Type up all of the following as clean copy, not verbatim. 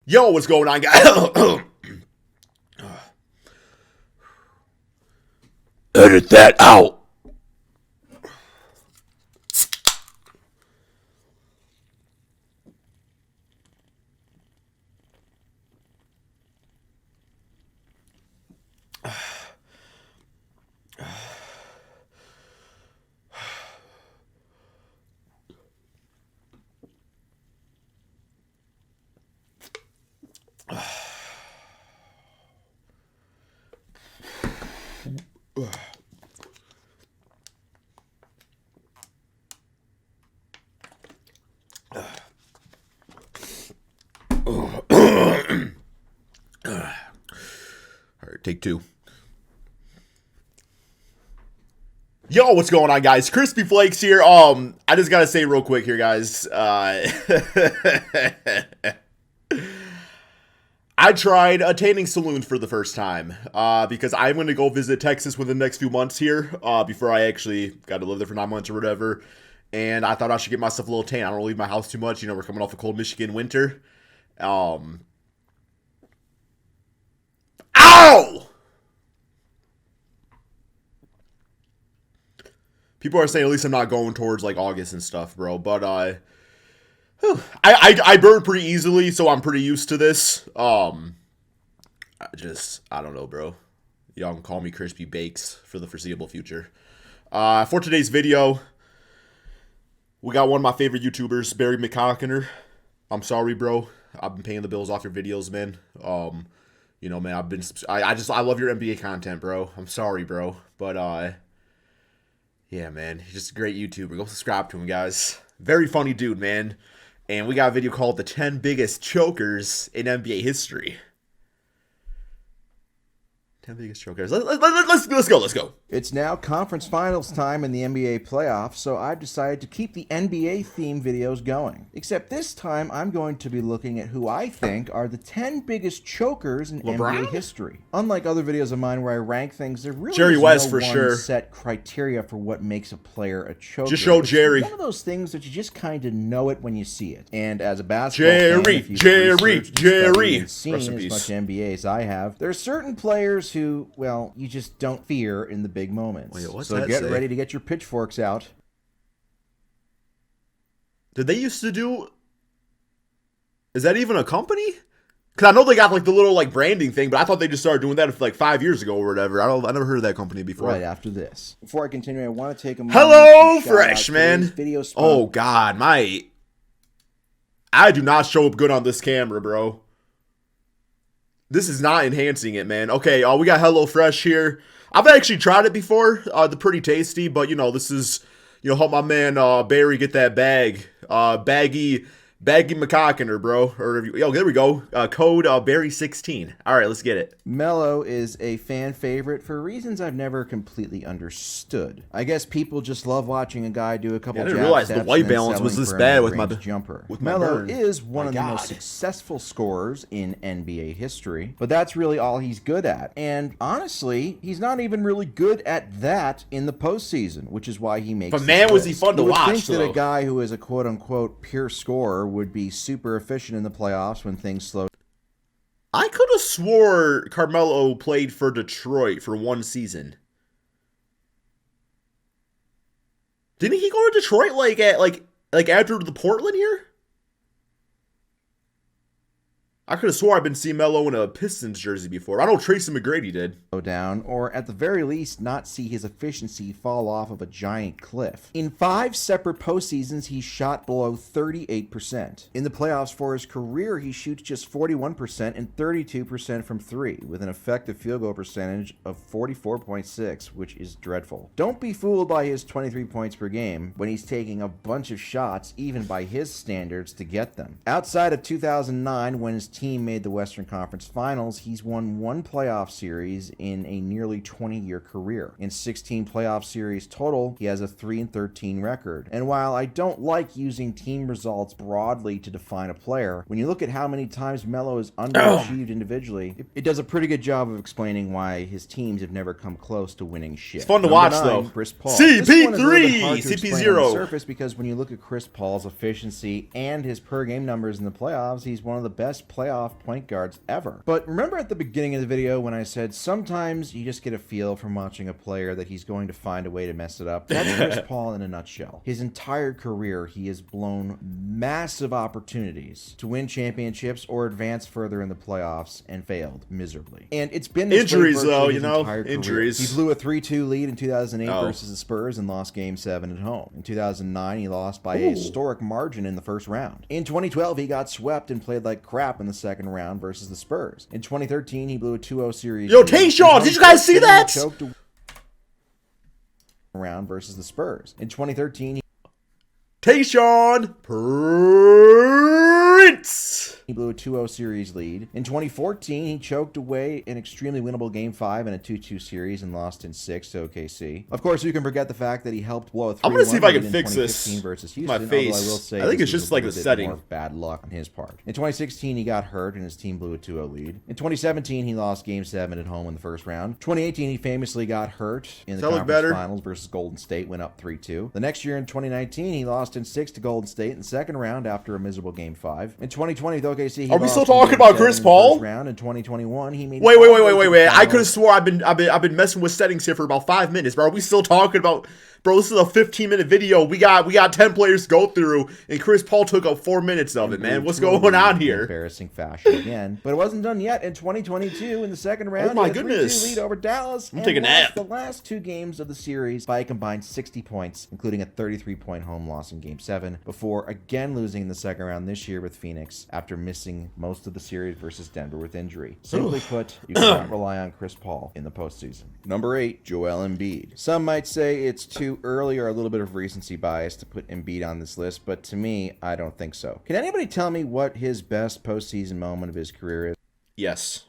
Yo, what's going on, guys? Edit that out. All right, take two. Yo, what's going on, guys? Crispy Flakes here. I just gotta say real quick here, guys. I tried attaining saloon for the first time because I'm going to go visit Texas within the next few months here before I actually got to live there for 9 months or whatever. And I thought I should get myself a little tan. I don't leave my house too much. You know, we're coming off a cold Michigan winter. Ow! People are saying at least I'm not going towards like August and stuff, bro. But I burn pretty easily, so I'm pretty used to this. I don't know, bro. Y'all can call me Crispy Bakes for the foreseeable future. For today's video, we got one of my favorite YouTubers, Barry McCockiner. I'm sorry, bro. I've been paying the bills off your videos, man. You know, man, I love your NBA content, bro. I'm sorry, bro. But yeah, man, he's just a great YouTuber. Go subscribe to him, guys. Very funny dude, man. And we got a video called The 10 Biggest Chokers in NBA History. 10 biggest chokers. Let's go. It's now conference finals time in the NBA playoffs, so I've decided to keep the NBA theme videos going. Except this time, I'm going to be looking at who I think are the 10 biggest chokers in NBA history. Unlike other videos of mine where I rank things, there really Jerry is West, no for one sure. set criteria for what makes a player a choker. Just show Jerry. It's one of those things that you just kind of know it when you see it. And as a basketball fan, if you've researched, studied, and seen as much NBA as I have, there are certain players who, well, you just don't fear in the big moments. Wait, so get ready to get your pitchforks out. Did they used to do... Is that even a company? Because I know they got like the little like branding thing, but I thought they just started doing that like 5 years ago or whatever. I never heard of that company before. Right after this. Before I continue, I want to take a moment Hello, to Fresh, man. Video oh, God, I do not show up good on this camera, bro. This is not enhancing it, man. Okay, we got Hello Fresh here. I've actually tried it before. They're pretty tasty, but, you know, this is, you know, help my man Barry get that bag. Baggy McCockiner, bro. Yo, there we go. Code Barry16. All right, let's get it. Melo is a fan favorite for reasons I've never completely understood. I guess people just love watching a guy do a couple. I didn't realize the white balance was this bad with my jumper. With my Melo burn. is one of the most successful scorers in NBA history, but that's really all he's good at. And honestly, he's not even really good at that in the postseason, which is why he makes. But man, was he fun to watch? You would think that a guy who is a quote-unquote pure scorer would be super efficient in the playoffs when things slow. I could have swore Carmelo played for Detroit for one season. Didn't he go to Detroit like after the Portland year? I could have swore I've been seeing Melo in a Pistons jersey before. I know Tracy McGrady did. Down, or at the very least, not see his efficiency fall off of a giant cliff. In 5 separate postseasons, he shot below 38%. In the playoffs for his career, he shoots just 41% and 32% from 3, with an effective field goal percentage of 44.6, which is dreadful. Don't be fooled by his 23 points per game when he's taking a bunch of shots, even by his standards, to get them. Outside of 2009, when his team made the Western Conference Finals, he's won 1 playoff series in a nearly 20-year career. In 16 playoff series total, he has a 3-13 record. And while I don't like using team results broadly to define a player, when you look at how many times Melo has underachieved individually, it does a pretty good job of explaining why his teams have never come close to winning shit. It's fun to watch, though. Chris Paul. CP3! CP0. Surface because when you look at Chris Paul's efficiency and his per game numbers in the playoffs, he's one of the best playoff playoff point guards ever. But remember at the beginning of the video when I said sometimes you just get a feel from watching a player that he's going to find a way to mess it up? That's Chris Paul in a nutshell. His entire career, he has blown massive opportunities to win championships or advance further in the playoffs and failed miserably. And it's been this injuries, way though, his you know, entire career. injuries. He blew a 3-2 lead in 2008 versus the Spurs and lost Game 7 at home. In 2009, he lost by a historic margin in the first round. In 2012, he got swept and played like crap in the second round versus the Spurs. In 2013, he blew a 2-0 series. Yo, Tayshaun, did you guys see that? Round versus the Spurs. In 2013, Tayshaun Prince. he blew a 2-0 series lead. In 2014, he choked away an extremely winnable Game 5 in a 2-2 series and lost in 6 to OKC. Of course, you can forget the fact that he helped blow a 3-1 I'm gonna see if I can lead in fix this. 2015 versus Houston, My face. although I will say I think this it's was just a like little the bit setting. more bad luck on his part. In 2016, he got hurt and his team blew a 2-0 lead. In 2017, he lost Game 7 at home in the first round. 2018, he famously got hurt in the conference finals versus Golden State, went up 3-2. The next year in 2019, he lost in 6 to Golden State in the second round after a miserable Game 5. In 2020, with OKC, he Are we lost still in talking Game about 7 Chris in the Paul? first round. In 2021, he made Wait. I could have swore I've been messing with settings here for about 5 minutes, bro. Are we still talking about, bro? This is a 15-minute video. We got 10 players to go through, and Chris Paul took up 4 minutes of it, man. What's going on here? Embarrassing fashion again, but it wasn't done yet. In 2022, in the second round, Oh my he had a 3-2 goodness. lead over Dallas. I'm taking a nap. The last 2 games of the series by a combined 60 points, including a 33-point home loss in Game 7, before again losing in the second round this year with Phoenix after missing most of the series versus Denver with injury. Simply put, you cannot rely on Chris Paul in the postseason. Number 8, Joel Embiid. Some might say it's too early or a little bit of recency bias to put Embiid on this list, but to me, I don't think so. Can anybody tell me what his best postseason moment of his career is? Yes.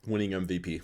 Winning MVP.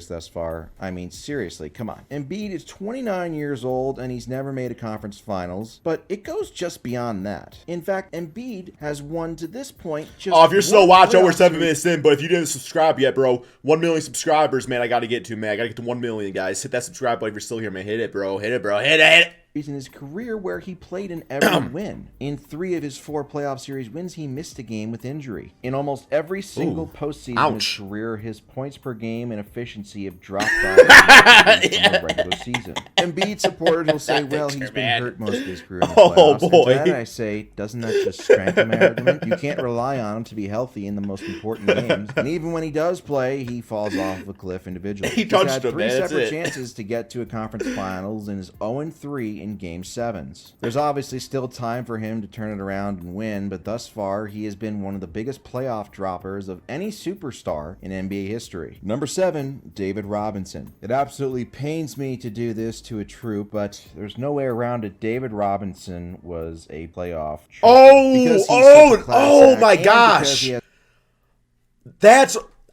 Thus far. I mean, seriously, come on. Embiid is 29 years old and he's never made a conference finals, but it goes just beyond that. In fact, Embiid has won to this point just Oh, if you're still watching, we're 7 series. minutes in, but if you didn't subscribe yet, bro, 1 million subscribers, man, I got to get to, man. I got to get to 1 million, guys. Hit that subscribe button if you're still here, man. Hit it, bro. Hit it, bro. Hit it. In his career where he played in every win. In 3 of his 4 playoff series wins, he missed a game with injury. In almost every single postseason of his career, his points per game and efficiency have dropped off from the regular season. Embiid supporters will say, well, he's been hurt most of his career in the playoffs. And to that I say, doesn't that just strengthen my argument? You can't rely on him to be healthy in the most important games. And even when he does play, he falls off a cliff individually. He touched had him, 3 man. That's separate it. chances to get to a conference finals and is 0-3 in Game 7s. There's obviously still time for him to turn it around and win, but thus far he has been one of the biggest playoff droppers of any superstar in NBA history. Number 7, David Robinson. It absolutely pains me to do this to a troop, but there's no way around it. David Robinson was a playoff troop. Oh my gosh.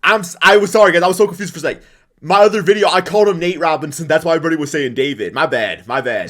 I was sorry, guys. I was so confused for a sec. My other video, I called him Nate Robinson. That's why everybody was saying David. My bad.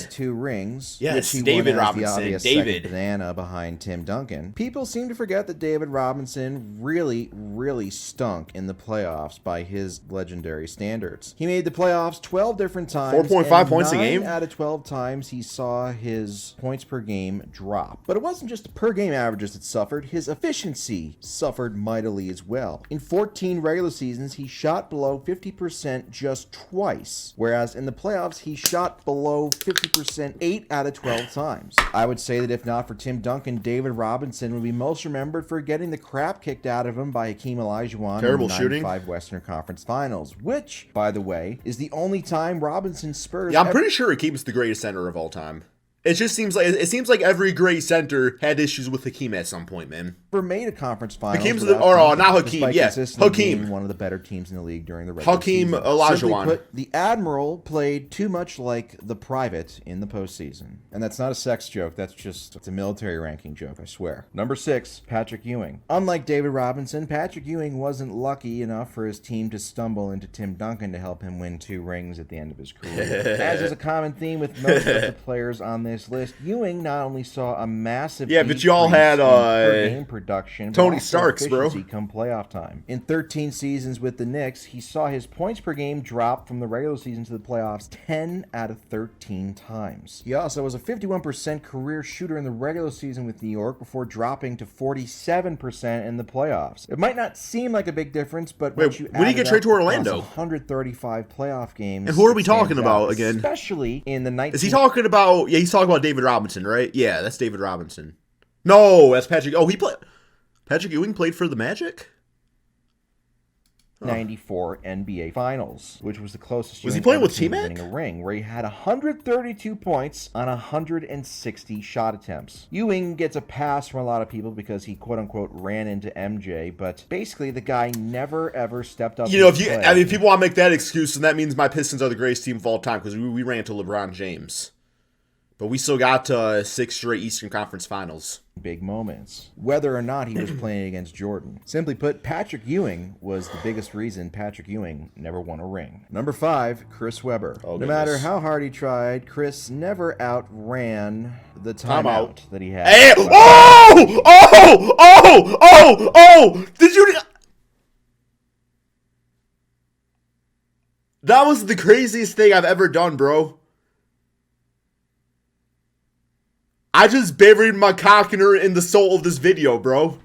2 rings. Yes, which he David won as Robinson. the obvious David. second banana behind Tim Duncan. People seem to forget that David Robinson really stunk in the playoffs by his legendary standards. He made the playoffs 12 different times. 4.5 points a 9 game? out of 12 times he saw his points per game drop. But it wasn't just the per game averages that suffered. His efficiency suffered mightily as well. In 14 regular seasons, he shot below 50% just twice, whereas in the playoffs, he shot below 50% 8 out of 12 times. I would say that if not for Tim Duncan, David Robinson would be most remembered for getting the crap kicked out of him by Hakeem Olajuwon Terrible in the shooting. 95 Western Conference Finals, which, by the way, is the only time Robinson's Spurs Yeah, I'm pretty sure Hakeem's the greatest center of all time. It seems like every great center had issues with Hakeem at some point, man. ever made a conference final. Hakeem's not Hakeem, yeah. Hakeem. One of the better teams in the league during the regular Hakeem season. Olajuwon. Simply put, the Admiral played too much like the Private in the postseason. And that's not a sex joke, it's a military ranking joke, I swear. Number 6, Patrick Ewing. Unlike David Robinson, Patrick Ewing wasn't lucky enough for his team to stumble into Tim Duncan to help him win 2 rings at the end of his career. As is a common theme with most of the players on this this list, Ewing not only saw a massive but y'all had per game production, but Tony also Starks, bro. efficiency come playoff time. In 13 seasons with the Knicks, he saw his points per game drop from the regular season to the playoffs 10 out of 13 times. He also was a 51% career shooter in the regular season with New York before dropping to 47% in the playoffs. It might not seem like a big difference, but once you when did he get traded to Orlando? 135 playoff games. And who are we talking about again? Especially in the 19... Is he talking about... Yeah, he's talking about David Robinson, right? Yeah, that's David Robinson. No, that's Patrick... Oh, he played... Patrick Ewing played for the Magic? 94 NBA Finals, which was the closest was he playing with team T-Mac? winning a ring, where he had 132 points on 160 shot attempts. Ewing gets a pass from a lot of people because he quote-unquote ran into MJ, but basically the guy never ever stepped up. You know, if people want to make that excuse, then that means my Pistons are the greatest team of all time because we ran to LeBron James. But we still got 6 straight Eastern Conference Finals. Big moments. Whether or not he was playing against Jordan. Simply put, Patrick Ewing was the biggest reason Patrick Ewing never won a ring. Number 5, Chris Webber. No matter how hard he tried, Chris never outran the timeout that he had. Hey, Did you... That was the craziest thing I've ever done, bro. I just buried my cockiner in the soul of this video, bro.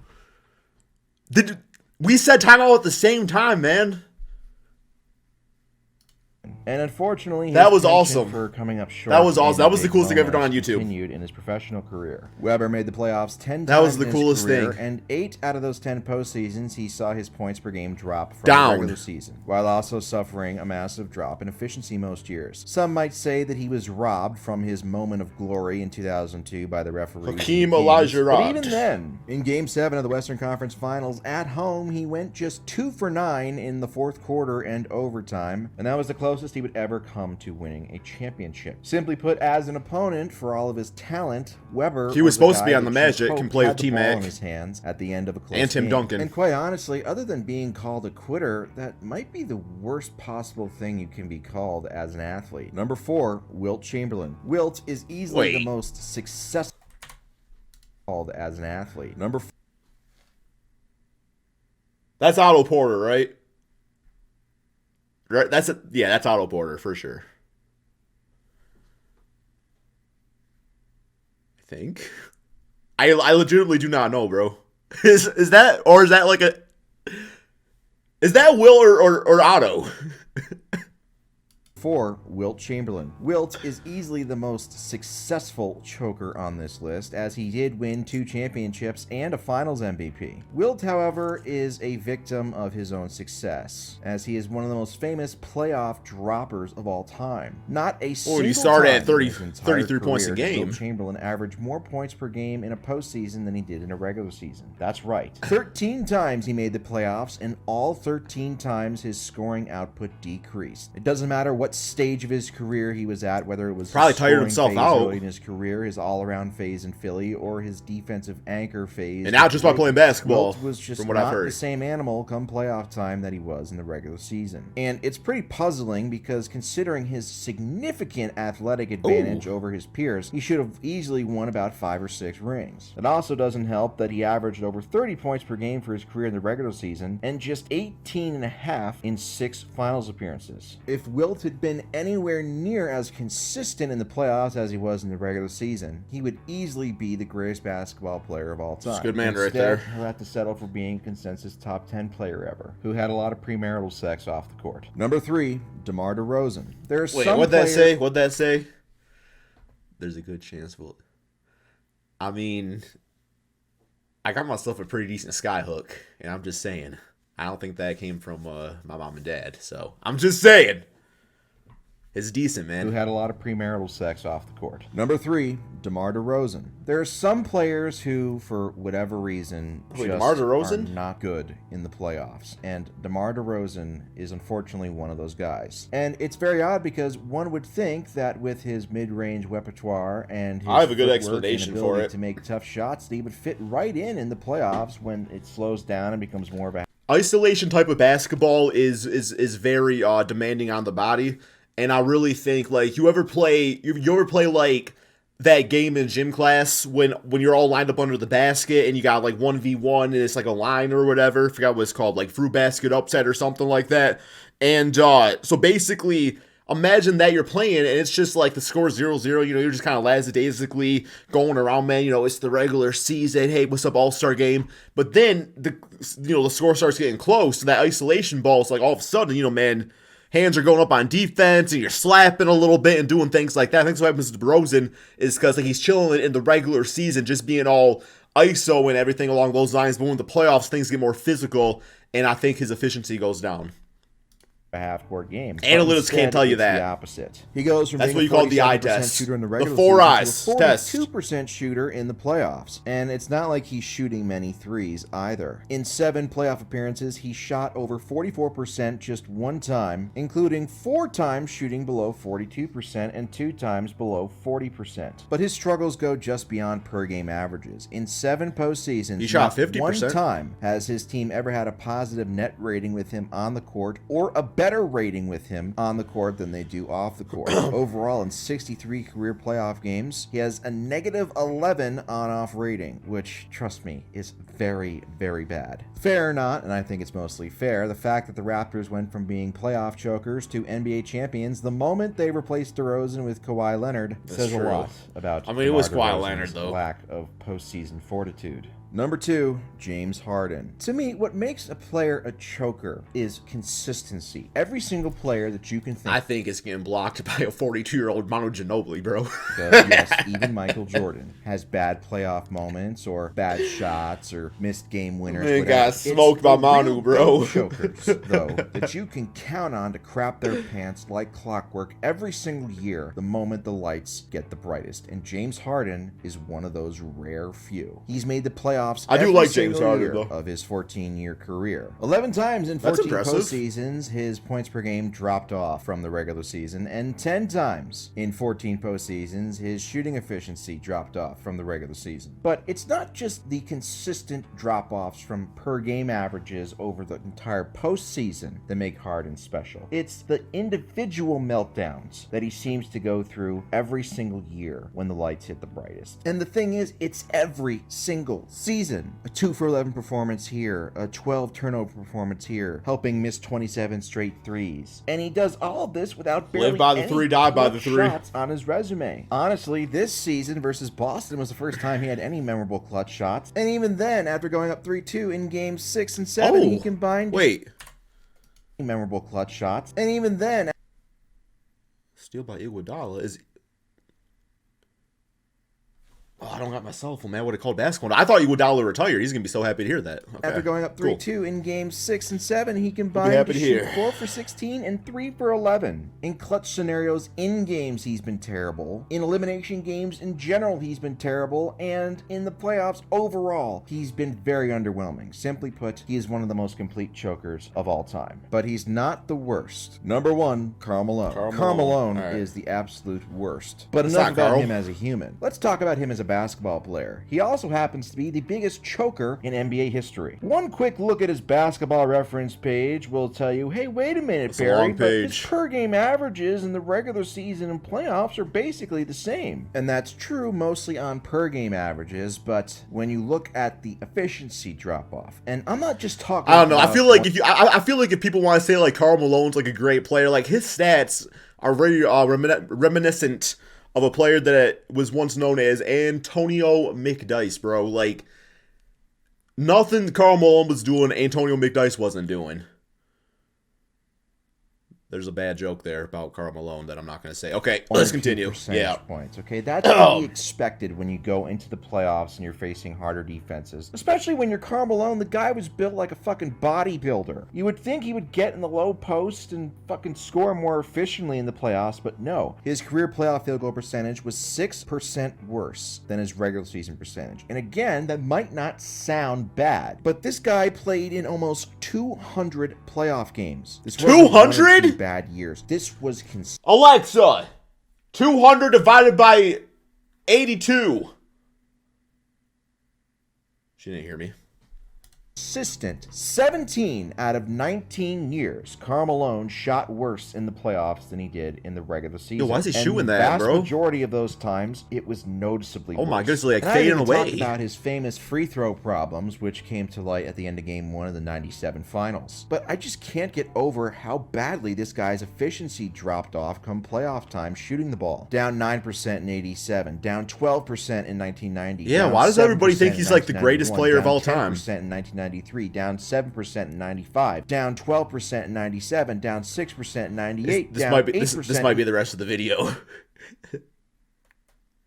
We said timeout at the same time, man. And unfortunately, that was awesome. For coming up short. That was awesome. That was the coolest thing I've ever done on YouTube. Continued in his professional career. Webber made the playoffs 10 times. That was the in coolest his career, thing. And 8 out of those 10 postseasons, he saw his points per game drop from the regular season, while also suffering a massive drop in efficiency most years. Some might say that he was robbed from his moment of glory in 2002 by the referee. Hakeem Elijah robbed. But even then, in Game 7 of the Western Conference Finals at home, he went just 2 for 9 in the fourth quarter and overtime, and that was the closest he would ever come to winning a championship. Simply put, as an opponent, for all of his talent, Webber he was supposed to be on the Magic and play with T-Mac in his hands at the end of a close and Tim game. Duncan. And quite honestly, other than being called a quitter, that might be the worst possible thing you can be called as an athlete. Number 4, Wilt Chamberlain. Wilt is easily the most successful called as an athlete. Number 4. That's Otto Porter, right? Right, that's Otto Porter for sure. I think. I legitimately do not know, bro. Is that like a? Is that Will or Otto? 4, Wilt Chamberlain. Wilt is easily the most successful choker on this list, as he did win 2 championships and a Finals MVP. Wilt, however, is a victim of his own success, as he is one of the most famous playoff droppers of all time. Not a single he started at 33 points a game. Wilt Chamberlain averaged more points per game in a postseason than he did in a regular season. That's right. 13 times he made the playoffs, and all 13 times his scoring output decreased. It doesn't matter what stage of his career he was at, whether it was probably tired himself out early in his career, his all-around phase in Philly, or his defensive anchor phase. And now just by playing basketball, Wilt was just from what not I've heard, the same animal come playoff time that he was in the regular season. And it's pretty puzzling because considering his significant athletic advantage over his peers, he should have easily won about 5 or 6 rings. It also doesn't help that he averaged over 30 points per game for his career in the regular season and just 18.5 in 6 finals appearances. If Wilt had been anywhere near as consistent in the playoffs as he was in the regular season, he would easily be the greatest basketball player of all time. It's a good man right Instead, there. He'll have to settle for being consensus top 10 player ever, who had a lot of premarital sex off the court. Number 3, DeMar DeRozan. There's some what'd that players... say? What'd that say? There's a good chance I mean, I got myself a pretty decent skyhook, and I'm just saying, I don't think that came from my mom and dad, so I'm just saying. It's decent, man. Who had a lot of premarital sex off the court. Number 3, DeMar DeRozan. There are some players who, for whatever reason, are not good in the playoffs. And DeMar DeRozan is unfortunately one of those guys. And it's very odd because one would think that with his mid-range repertoire and his I have a good explanation and for it. to make tough shots, that he would fit right in the playoffs when it slows down and becomes more of a... Isolation type of basketball is very demanding on the body. And I really think, like, you ever play like that game in gym class when you're all lined up under the basket and you got like 1v1 and it's like a line or whatever. I forgot what it's called, like fruit basket upset or something like that. And so basically, imagine that you're playing and it's just like the score 0-0. You know, you're just kind of lackadaisically going around, man. You know, it's the regular season. Hey, what's up, All-Star game? But then the score starts getting close. And that isolation ball is like all of a sudden, you know, man, hands are going up on defense and you're slapping a little bit and doing things like that. I think that's what happens to DeRozan is because like he's chilling in the regular season, just being all ISO and everything along those lines. But when the playoffs, things get more physical, and I think his efficiency goes down. A half-court game. Analytics can't tell you that. The opposite. He goes from That's being what you call the eye 47% test. shooter in the regular The 4 eyes season to a test. 42% shooter in the playoffs. And it's not like he's shooting many threes either. In 7 playoff appearances, he shot over 44% just 1 time, including 4 times shooting below 42% and 2 times below 40%. But his struggles go just beyond per-game averages. In 7 postseasons, he shot not 50%. 1 time has his team ever had a positive net rating with him on the court or a better rating with him on the court than they do off the court. Overall, in 63 career playoff games, he has a negative 11 on-off rating, which, trust me, is very, very bad. Fair or not, and I think it's mostly fair, the fact that the Raptors went from being playoff chokers to NBA champions the moment they replaced DeRozan with Kawhi Leonard says a lot about it was DeMar Kawhi DeRozan's Leonard, though. lack of postseason fortitude. Number 2, James Harden. To me, what makes a player a choker is consistency. Every single player that you can think I think it's getting blocked by a 42-year-old Manu Ginobili, bro. Yes, even Michael Jordan has bad playoff moments or bad shots or missed game winners. Man whatever. got smoked by Manu, bro. Chokers, though, that you can count on to crap their pants like clockwork every single year the moment the lights get the brightest. And James Harden is one of those rare few. He's made the playoffs I do every like James single Harden, year though. of his 14-year career. 11 times in 14 postseasons, his points per game dropped off from the regular season, and 10 times in 14 postseasons, his shooting efficiency dropped off from the regular season. But it's not just the consistent drop-offs from per-game averages over the entire postseason that make Harden special. It's the individual meltdowns that he seems to go through every single year when the lights hit the brightest. And the thing is, it's every single season. A 2 for 11 performance here, a 12 turnover performance here, helping miss 27 straight threes. And he does all of this without barely Live by the 3, die by the 3 shots on his resume. Honestly, this season versus Boston was the first time he had any memorable clutch shots. And even then, after going up 3-2 in games 6 and 7, he combined memorable clutch shots. And even then, steal by Iguodala is... Oh, I don't got my cell phone, man. I would have called basketball. I thought Iguodala retired. He's going to be so happy to hear that. Okay. After going up 3-2 in games 6 and 7, he combined happy to to shoot hear. 4 for 16 and 3 for 11. In clutch scenarios in games, he's been terrible. In elimination games in general, he's been terrible. And in the playoffs overall, he's been very underwhelming. Simply put, he is one of the most complete chokers of all time. But he's not the worst. Number 1, Karl Malone. Karl Malone is the absolute worst. But enough about him as a human. Let's talk about him as a basketball player. He also happens to be the biggest choker in NBA history. One quick look at his basketball reference page will tell you, hey, wait a minute, Barry, but his per game averages in the regular season and playoffs are basically the same. And that's true mostly on per game averages, but when you look at the efficiency drop off, and I'm not just talking I don't know. I feel like I feel like if people want to say like Karl Malone's like a great player, like his stats are very reminiscent of a player that was once known as Antonio McDyess, bro. Like, nothing Karl Malone was doing, Antonio McDyess wasn't doing. There's a bad joke there about Karl Malone that I'm not going to say. Okay, let's continue. Yeah. Points. Okay, that's to be expected when you go into the playoffs and you're facing harder defenses. Especially when you're Karl Malone, the guy was built like a fucking bodybuilder. You would think he would get in the low post and fucking score more efficiently in the playoffs, but no. His career playoff field goal percentage was 6% worse than his regular season percentage. And again, that might not sound bad, but this guy played in almost 200 playoff games. 200? Bad years. This was Alexa, 200 divided by 82. She didn't hear me. consistent 17 out of 19 years, Karl Malone shot worse in the playoffs than he did in the regular season. Yo, why is he and shooting the that, vast bro? majority of those times, it was noticeably Oh my worse. goodness, like And fading I haven't away. talked about his famous free throw problems, which came to light at the end of Game 1 of the 97 finals. But I just can't get over how badly this guy's efficiency dropped off come playoff time shooting the ball. Down 9% in 87, down 12% in 1990. Yeah, down why does everybody 7% think he's in like the greatest 1991, player of down all time? 10% in 1993, down 7% in 95, down 12% in 97, down 6% in 98, This down might be 8%. this might be the rest of the video.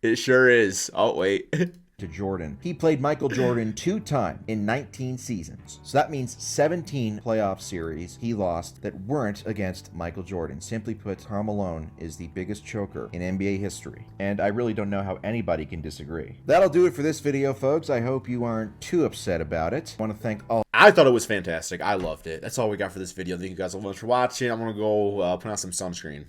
It sure is. Oh wait. To Jordan. He played Michael Jordan 2 times in 19 seasons. So that means 17 playoff series he lost that weren't against Michael Jordan. Simply put, Karl Malone is the biggest choker in NBA history. And I really don't know how anybody can disagree. That'll do it for this video, folks. I hope you aren't too upset about it. I want to thank all. I thought it was fantastic. I loved it. That's all we got for this video. Thank you guys so much for watching. I'm gonna go put on some sunscreen.